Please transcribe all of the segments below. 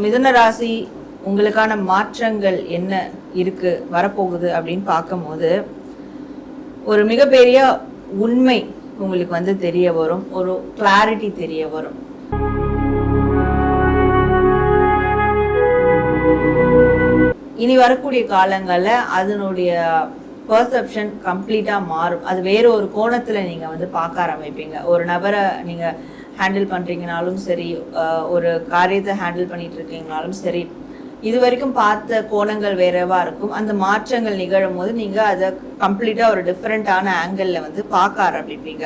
மிதுன ராசி உங்களுக்கான மாற்றங்கள் என்ன இருக்கு வரப்போகுது அப்படின்னு பார்க்கும்போது ஒரு மிகப்பெரிய உண்மை உங்களுக்கு தெரிய வரும், ஒரு கிளாரிட்டி தெரிய வரும். இனி வரக்கூடிய காலங்கள்ல அதனுடைய பர்செப்ஷன் கம்ப்ளீட்டா மாறும். அது வேற ஒரு கோணத்துல நீங்க பார்க்க ஆரம்பிப்பீங்க. ஒரு நபரை நீங்க ஹேண்டில் பண்றீங்கனாலும் சரி, ஒரு காரியத்தை ஹேண்டில் பண்ணிட்டு இருக்கீங்கனாலும் சரி, இது வரைக்கும் பார்த்த கோணங்கள் வேறவா இருக்கும். அந்த மாற்றங்கள் நிகழும் போது நீங்க அதை கம்ப்ளீட்டா ஒரு டிஃப்ரெண்டான ஆங்கிள் பார்க்க ஆரம்பிப்பீங்க.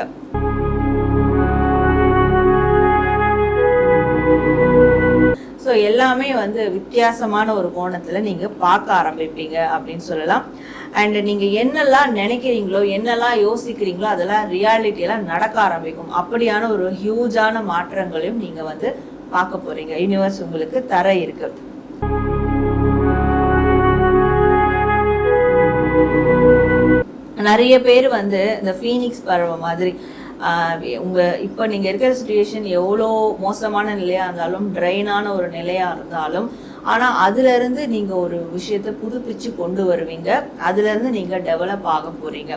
ஸோ எல்லாமே வித்தியாசமான ஒரு கோணத்துல நீங்க பார்க்க ஆரம்பிப்பீங்க அப்படின்னு சொல்லலாம். அண்ட் நீங்க என்னெல்லாம் நினைக்கிறீங்களோ, என்னெல்லாம் யோசிக்கிறீங்களோ, அதெல்லாம் ரியாலிட்டியெல்லாம் நடக்க ஆரம்பிக்கும். அப்படியான ஒரு ஹியூஜான மாற்றங்களையும் நீங்க பார்க்க போறீங்க. யூனிவர்ஸ் உங்களுக்கு தர இருக்கு. நிறைய பேர் இந்த ஃபீனிக்ஸ் பறவை மாதிரி இப்போ நீங்க இருக்கிற சிச்சுவேஷன் எவ்வளோ மோசமான நிலையா இருந்தாலும், ட்ரைனான ஒரு நிலையா இருந்தாலும், ஆனா அதுல இருந்து நீங்க ஒரு விஷயத்த புதுப்பிச்சு கொண்டு வருவீங்க. அதுல இருந்து நீங்க டெவலப் ஆக போறீங்க.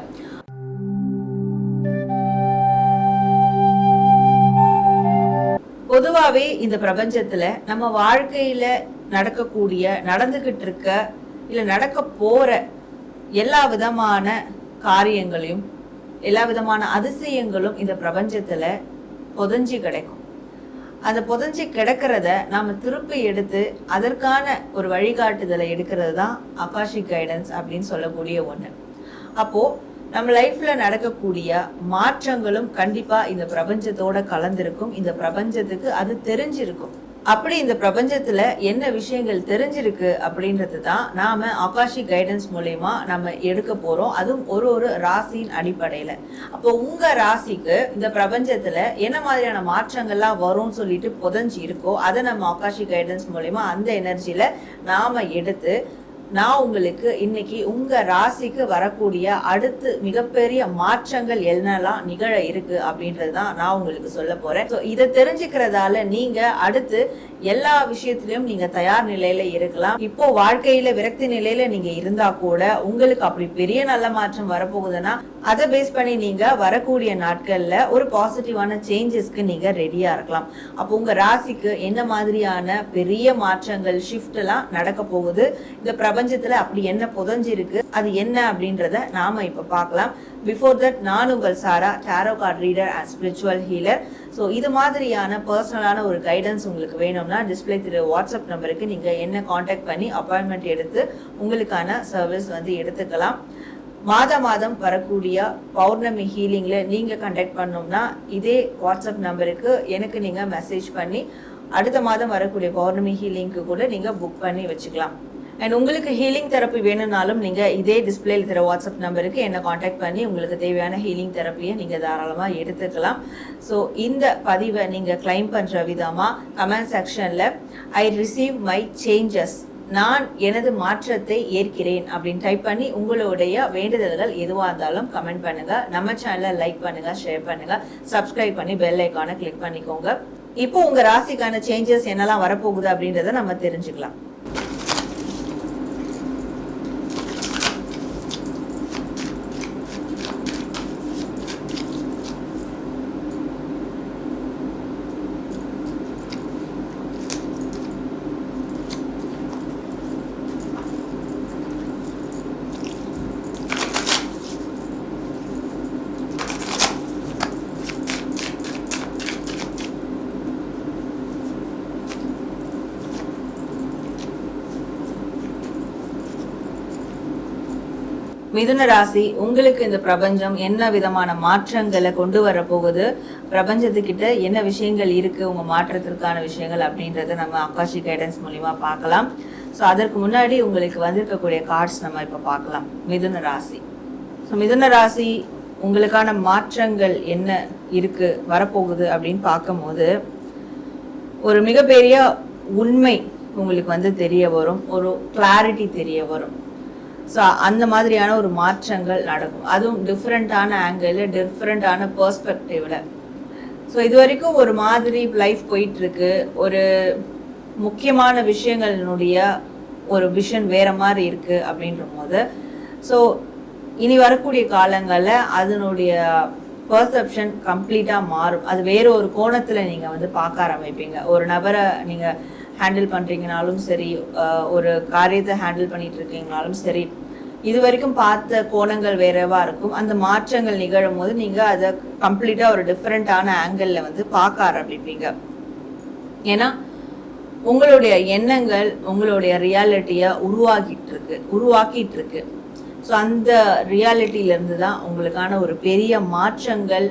பொதுவாவே இந்த பிரபஞ்சத்துல நம்ம வாழ்க்கையில நடந்துகிட்டு இருக்க இல்ல நடக்க போற எல்லா விதமான காரியங்களையும், எல்லா விதமான அதிசயங்களும் இந்த பிரபஞ்சத்துல புதைஞ்சு கிடைக்கும். அந்த புதைஞ்சி கிடக்கிறத நாம திருப்பி எடுத்து அதற்கான ஒரு வழிகாட்டுதலை எடுக்கிறது தான் அகாஷிக் கைடன்ஸ் அப்படின்னு சொல்லக்கூடிய ஒண்ணு. அப்போ நம்ம லைஃப்ல நடக்கக்கூடிய மாற்றங்களும் கண்டிப்பா இந்த பிரபஞ்சத்தோட கலந்திருக்கும். இந்த பிரபஞ்சத்துக்கு அது தெரிஞ்சிருக்கும். அப்படி இந்த பிரபஞ்சத்துல என்ன விஷயங்கள் தெரிஞ்சிருக்கு அப்படின்றது தான் நாம அகாஷிக் கைடன்ஸ் மூலமா நம்ம எடுக்க போறோம். அதுவும் ஒரு ராசியின் அடிப்படையில. அப்போ உங்க ராசிக்கு இந்த பிரபஞ்சத்துல என்ன மாதிரியான மாற்றங்கள்லாம் வரும்னு சொல்லிட்டு புதைஞ்சி இருக்கோ, அதை நம்ம அகாஷிக் கைடன்ஸ் மூலமா அந்த எனர்ஜியில நாம எடுத்து நான் உங்களுக்கு இன்னைக்கு உங்க ராசிக்கு வரக்கூடிய அடுத்து மிகப்பெரிய மாற்றங்கள் என்னெல்லாம் நிகழ இருக்கு அப்படின்றதுதான் நான் உங்களுக்கு சொல்ல போறேன். இதை தெரிஞ்சுக்கிறதால நீங்க அடுத்து எல்லா விஷயத்திலயும் நீங்க தயார் நிலையில இருக்கலாம். இப்போ வாழ்க்கையில விரக்தி நிலையில நீங்க இருந்தா கூட உங்களுக்கு அப்படி பெரிய நல்ல மாற்றம் வரப்போகுதுன்னா அதை பேஸ் பண்ணி நீங்க வரக்கூடிய நாட்கள்ல ஒரு பாசிட்டிவான சேஞ்சஸ்க்கு நீங்க ரெடியா இருக்கலாம். அப்போ உங்க ராசிக்கு என்ன மாதிரியான பெரிய மாற்றங்கள், ஷிஃப்ட் எல்லாம் நடக்க போகுது, இந்த பிரபஞ்சத்துல அப்படி என்ன புதைஞ்சிருக்கு, அது என்ன அப்படின்றத நாம இப்ப பார்க்கலாம். பிஃபோர் தட், நான் உங்கள் Sara, tarot card reader and spiritual healer. So இது மாதிரியான பர்சனலான ஒரு கைடன்ஸ் உங்களுக்கு வேணும்னா டிஸ்பிளே திரு வாட்ஸ்அப் நம்பருக்கு நீங்க என்ன காண்டாக்ட் பண்ணி அப்பாயின்மெண்ட் எடுத்து உங்களுக்கான சர்வீஸ் எடுத்துக்கலாம். மாதம் வரக்கூடிய பௌர்ணமி ஹீலிங்ல நீங்க கண்டக்ட் பண்ணோம்னா இதே வாட்ஸ்அப் நம்பருக்கு எனக்கு நீங்க மெசேஜ் பண்ணி அடுத்த மாதம் வரக்கூடிய பௌர்ணமி ஹீலிங்க்கு கூட நீங்க புக் பண்ணி வச்சுக்கலாம். அண்ட் உங்களுக்கு ஹீலிங் தெரப்பி வேணும்னாலும் நீங்க இதே டிஸ்பிளேல தர வாட்ஸ்அப் நம்பருக்கு என்ன காண்டாக்ட் பண்ணி உங்களுக்கு தேவையான ஹீலிங் தெரப்பியை நீங்க தாராளமா எடுத்துக்கலாம். ஸோ இந்த பதிவை நீங்க கிளைம் பண்ற விதமா கமெண்ட் செக்ஷன்ல ஐ ரிசீவ் மை சேஞ்சஸ், நான் எனது மாற்றத்தை ஏற்கிறேன் அப்படின்னு டைப் பண்ணி உங்களுடைய வேண்டுதல்கள் எதுவாக இருந்தாலும் கமெண்ட் பண்ணுங்க. நம்ம சேனலை லைக் பண்ணுங்க, ஷேர் பண்ணுங்க, சப்ஸ்கிரைப் பண்ணி பெல் ஐக்கானை கிளிக் பண்ணிக்கோங்க. இப்போ உங்க ராசிக்கான சேஞ்சஸ் என்னெல்லாம் வரப்போகுது அப்படின்றத நம்ம தெரிஞ்சுக்கலாம். மிதுன ராசி, உங்களுக்கு இந்த பிரபஞ்சம் என்ன விதமான மாற்றங்களை கொண்டு வர போகுது, பிரபஞ்சத்துக்கிட்ட என்ன விஷயங்கள் இருக்கு, உங்க மாற்றத்திற்கான விஷயங்கள் அப்படின்றத நம்ம அகாஷிக் கைடன்ஸ் மூலியமா பார்க்கலாம். ஸோ அதற்கு முன்னாடி உங்களுக்கு வந்திருக்கக்கூடிய கார்ட்ஸ் நம்ம இப்ப பார்க்கலாம். மிதுன ராசி. ஸோ மிதுன ராசி உங்களுக்கான மாற்றங்கள் என்ன இருக்கு வரப்போகுது அப்படின்னு பார்க்கும்போது ஒரு மிகப்பெரிய உண்மை உங்களுக்கு தெரிய வரும், ஒரு கிளாரிட்டி தெரிய வரும். ஸோ அந்த மாதிரியான ஒரு மாற்றங்கள் நடக்கும். அதுவும் டிஃப்ரெண்டான ஆங்கிள், டிஃப்ரெண்டான பெர்ஸ்பெக்டிவ்ல. ஸோ இது வரைக்கும் ஒரு மாதிரி லைஃப் போயிட்டு இருக்கு. ஒரு முக்கியமான விஷயங்களினுடைய ஒரு விஷன் வேற மாதிரி இருக்கு அப்படின்ற போது, ஸோ இனி வரக்கூடிய காலங்களில் அதனுடைய பர்செப்ஷன் கம்ப்ளீட்டா மாறும். அது வேற ஒரு கோணத்துல நீங்க வந்து பார்க்க ஆரம்பிப்பீங்க. ஒரு நபரை நீங்க ஹேண்டில் பண்றீங்கனாலும் சரி, ஒரு காரியத்தை ஹேண்டில் பண்ணிட்டு இருக்கீங்கனாலும் சரி, இது வரைக்கும் பார்த்த கோணங்கள் வேறவா இருக்கும். அந்த மாற்றங்கள் நிகழும் போது நீங்க அதை கம்ப்ளீட்டா ஒரு டிஃப்ரெண்டான ஆங்கிள் வந்து பார்க்க ஆரம்பிப்பீங்க. ஏன்னா உங்களுடைய எண்ணங்கள் உங்களுடைய ரியாலிட்டியை உருவாக்கிட்டு இருக்கு. ஸோ அந்த ரியாலிட்டியிலேருந்து தான் உங்களுக்கான ஒரு பெரிய மாற்றங்கள்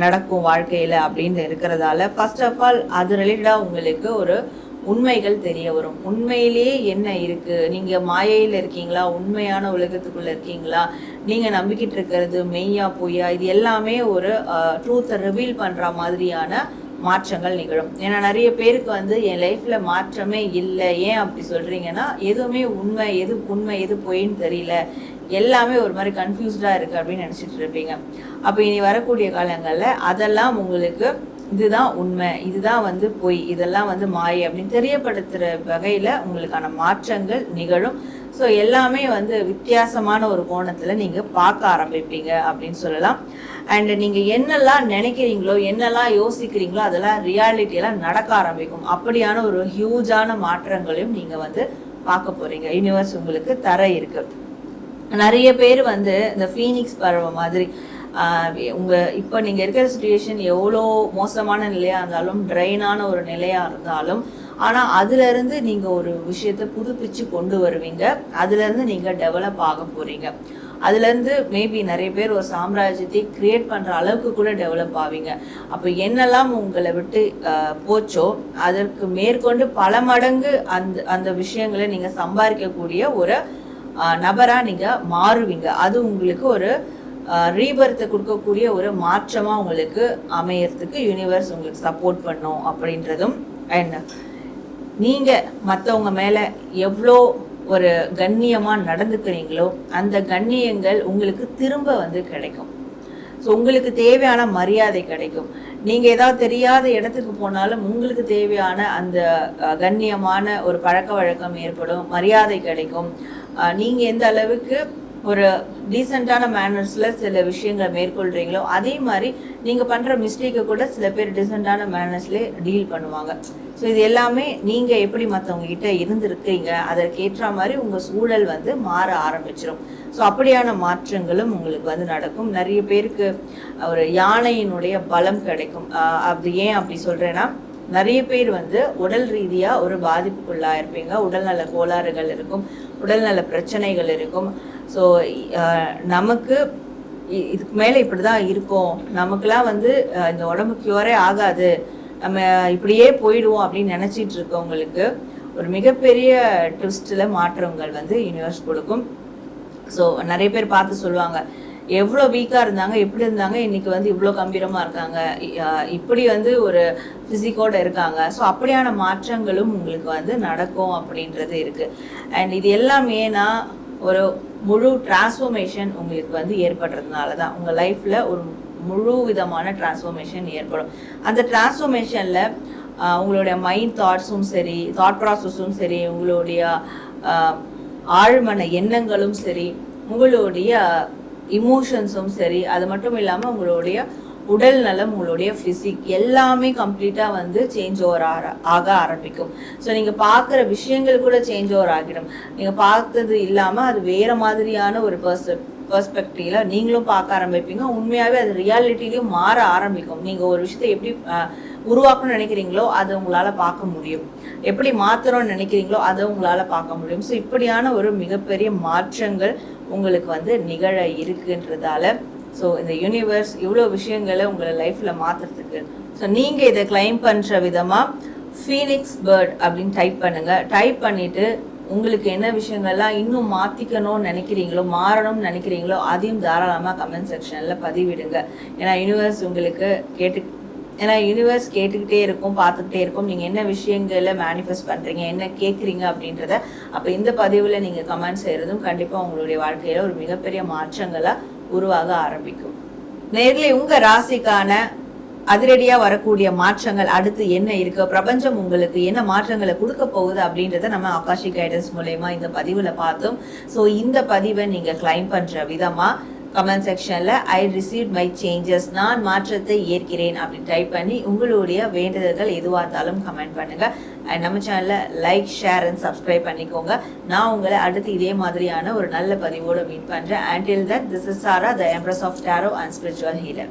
நடக்கும் வாழ்க்கையில் அப்படின்னு இருக்கிறதால, ஃபர்ஸ்ட் ஆஃப் ஆல் அது ரிலேட்டடாக உங்களுக்கு ஒரு உண்மைகள் தெரிய வரும். உண்மையிலேயே என்ன இருக்குது, நீங்கள் மாயையில் இருக்கீங்களா, உண்மையான உலகத்துக்குள்ளே இருக்கீங்களா, நீங்கள் நம்பிக்கிட்டு இருக்கிறது மெய்யா பொய்யா, இது எல்லாமே ஒரு ட்ரூத்தை ரிவீல் பண்ணுற மாதிரியான மாற்றங்கள் நிகழும். ஏன்னா நிறைய பேருக்கு வந்து என் லைஃப்பில் மாற்றமே இல்லை. ஏன் அப்படி சொல்கிறீங்கன்னா, எதுவுமே உண்மை எது பொய்ன்னு தெரியல, எல்லாமே ஒரு மாதிரி கன்ஃபியூஸ்டாக இருக்குது அப்படின்னு நினச்சிட்டு இருப்பீங்க. அப்போ இனி வரக்கூடிய காலங்களில் அதெல்லாம் உங்களுக்கு இதுதான் உண்மை, இதுதான் வந்து பொய், இதெல்லாம் வந்து மாயை அப்படின்னு தெரியப்படுத்துகிற வகையில் உங்களுக்கான மாற்றங்கள் நிகழும். ஸோ எல்லாமே வந்து வித்தியாசமான ஒரு கோணத்தில் நீங்கள் பார்க்க ஆரம்பிப்பீங்க அப்படின்னு சொல்லலாம். அண்ட் நீங்கள் என்னெல்லாம் நினைக்கிறீங்களோ, என்னெல்லாம் யோசிக்கிறீங்களோ, அதெல்லாம் ரியாலிட்டியெல்லாம் நடக்க ஆரம்பிக்கும். அப்படியான ஒரு ஹியூஜான மாற்றங்களையும் நீங்கள் வந்து பார்க்க போகிறீங்க. யூனிவர்ஸ் உங்களுக்கு தர இருக்கு. நிறைய பேர் வந்து இந்த ஃபீனிக்ஸ் பறவை மாதிரி இப்போ நீங்கள் இருக்கிற சுச்சுவேஷன் எவ்வளோ மோசமான நிலையாக இருந்தாலும், ட்ரைனான ஒரு நிலையாக இருந்தாலும், ஆனால் அதுலேருந்து நீங்கள் ஒரு விஷயத்தை புதுப்பிச்சு கொண்டு வருவீங்க. அதுலேருந்து நீங்கள் டெவலப் ஆக போகிறீங்க. அதுலேருந்து மேபி நிறைய பேர் ஒரு சாம்ராஜ்யத்தை கிரியேட் பண்ணுற அளவுக்கு கூட டெவலப் ஆவீங்க. அப்போ என்னெல்லாம் உங்களை விட்டு போச்சோ அதற்கு மேற்கொண்டு பல மடங்கு அந்த விஷயங்களை நீங்கள் சம்பாதிக்கக்கூடிய ஒரு நபராக நீங்கள் மாறுவீங்க. அது உங்களுக்கு ஒரு ரீபர்த்தை கொடுக்கக்கூடிய ஒரு மாற்றமாக உங்களுக்கு அமையறதுக்கு யூனிவர்ஸ் உங்களுக்கு சப்போர்ட் பண்ணும் அப்படின்றதும். அண்ட் நீங்கள் மற்றவங்க மேலே எவ்வளோ ஒரு கண்ணியமாக நடந்துக்கிறீங்களோ அந்த கண்ணியங்கள் உங்களுக்கு திரும்ப வந்து கிடைக்கும். ஸோ உங்களுக்கு தேவையான மரியாதை கிடைக்கும். நீங்கள் ஏதாவது தெரியாத இடத்துக்கு போனாலும் உங்களுக்கு தேவையான அந்த கண்ணியமான ஒரு பழக்க வழக்கம் ஏற்படும், மரியாதை கிடைக்கும். நீங்கள் எந்த அளவுக்கு ஒரு டீசெண்டான மேனர்ஸில் சில விஷயங்களை மேற்கொள்கிறீங்களோ அதே மாதிரி நீங்கள் பண்ணுற மிஸ்டேக்கை கூட சில பேர் டீசெண்டான மேனர்ஸ்லேயே டீல் பண்ணுவாங்க. ஸோ இது எல்லாமே நீங்கள் எப்படி மற்றவங்க கிட்ட இருந்திருக்கீங்க அதற்கேற்ற மாதிரி உங்கள் சூழல் வந்து மாற ஆரம்பிச்சிடும். ஸோ அப்படியான மாற்றங்களும் உங்களுக்கு வந்து நடக்கும். நிறைய பேருக்கு ஒரு யானையினுடைய பலம் கிடைக்கும். அது ஏன் அப்படி சொல்கிறேன்னா, நிறைய பேர் வந்து உடல் ரீதியாக ஒரு பாதிப்புக்குள்ளாயிருப்பீங்க. உடல்நல கோளாறுகள் இருக்கும், உடல்நல பிரச்சனைகள் இருக்கும். ஸோ நமக்கு இதுக்கு மேலே இப்படி தான் இருக்கும், நமக்குலாம் வந்து இந்த உடம்பு க்யூரே ஆகாது, நம்ம இப்படியே போயிடுவோம் அப்படின்னு நினச்சிட்டு இருக்கவங்களுக்கு ஒரு மிகப்பெரிய ட்விஸ்டில் மாற்றங்கள் வந்து யூனிவர்ஸ் கொடுக்கும். ஸோ நிறைய பேர் பார்த்து சொல்லுவாங்க, எவ்வளோ வீக்காக இருந்தாங்க, எப்படி இருந்தாங்க, இன்னைக்கு வந்து இவ்வளோ கம்பீரமாக இருக்காங்க, இப்படி வந்து ஒரு ஃபிசிக்கோடு இருக்காங்க. ஸோ அப்படியான மாற்றங்களும் உங்களுக்கு வந்து நடக்கும் அப்படின்றது இருக்குது. அண்ட் இது எல்லாமே நான் ஒரு முழு டிரான்ஸ்ஃபர்மேஷன் உங்களுக்கு வந்து ஏற்படுறதுனால தான் உங்கள் லைஃப்பில் ஒரு முழு விதமான டிரான்ஸ்ஃபர்மேஷன் ஏற்படும். அந்த டிரான்ஸ்ஃபர்மேஷனில் உங்களுடைய மைண்ட் தாட்ஸும் சரி, தாட் ப்ராசஸும் சரி, உங்களுடைய ஆழ்மன எண்ணங்களும் சரி, உங்களுடைய இமோஷன்ஸும் சரி, அது மட்டும் இல்லாமல் உங்களுடைய உடல் நலம், உங்களுடைய ஃபிசிக் எல்லாமே கம்ப்ளீட்டாக வந்து சேஞ்ச் ஓவர் ஆக ஆரம்பிக்கும். ஸோ நீங்கள் பார்க்குற விஷயங்கள் கூட சேஞ்ச் ஓவர் ஆகிடும். நீங்கள் பார்த்தது இல்லாமல் அது வேறு மாதிரியான ஒரு பெர்ஸ்பெக்டிவில் நீங்களும் பார்க்க ஆரம்பிப்பீங்க. உண்மையாகவே அது ரியாலிட்டிலையும் மாற ஆரம்பிக்கும். நீங்கள் ஒரு விஷயத்தை எப்படி உருவாக்கணும்னு நினைக்கிறீங்களோ அதை உங்களால் பார்க்க முடியும், எப்படி மாற்றணும்னு நினைக்கிறீங்களோ அதை உங்களால் பார்க்க முடியும். ஸோ இப்படியான ஒரு மிகப்பெரிய மாற்றங்கள் உங்களுக்கு வந்து நிகழ இருக்குன்றதால ஸோ இந்த யூனிவர்ஸ் இவ்வளோ விஷயங்களை உங்களை லைஃப்பில் மாற்றுறதுக்கு, ஸோ நீங்கள் இதை கிளைம் பண்ணுற விதமாக ஃபீனிக்ஸ் பேர்ட் அப்படின்னு டைப் பண்ணுங்கள். டைப் பண்ணிவிட்டு உங்களுக்கு என்ன விஷயங்கள்லாம் இன்னும் மாற்றிக்கணும்னு நினைக்கிறீங்களோ, மாறணும்னு நினைக்கிறீங்களோ அதையும் தாராளமாக கமெண்ட் செக்ஷனில் பதிவிடுங்க. ஏன்னா யூனிவர்ஸ் கேட்டுக்கிட்டே இருக்கும், பார்த்துக்கிட்டே இருக்கும் நீங்கள் என்ன விஷயங்களை மேனிஃபெஸ்ட் பண்ணுறீங்க, என்ன கேட்குறீங்க அப்படின்றத. அப்போ இந்த பதிவில் நீங்கள் கமெண்ட் செய்கிறதும் கண்டிப்பாக உங்களுடைய வாழ்க்கையில் ஒரு மிகப்பெரிய மாற்றங்களாக உருவாக ஆரம்பிக்கும். நேர்ல உங்கள் ராசிக்கான அதிரடியா வரக்கூடிய மாற்றங்கள் அடுத்து என்ன இருக்கு, பிரபஞ்சம் உங்களுக்கு என்ன மாற்றங்களை கொடுக்க போகுது அப்படின்றத நம்ம ஆகாஷிக் கைடன்ஸ் மூலமா இந்த பதிவுல பார்த்தோம். ஸோ இந்த பதிவை நீங்க கிளைம் பண்ற விதமா கமெண்ட் செக்ஷன்ல ஐ ரிசீவ் மை சேஞ்சஸ், நான் மாற்றத்தை ஏற்கிறேன் அப்படின்னு டைப் பண்ணி உங்களுடைய வேண்டுதல்கள் எதுவாக இருந்தாலும் கமெண்ட் பண்ணுங்க. அண்ட் நம்ம சேனல்ல லைக், ஷேர் அண்ட் சப்ஸ்கிரைப் பண்ணிக்கோங்க. நான் உங்களை அடுத்து இதே மாதிரியான ஒரு நல்ல பதிவோட மீட் பண்றேன். Until then, this is Sara, the Empress of Tarot and Spiritual Healer.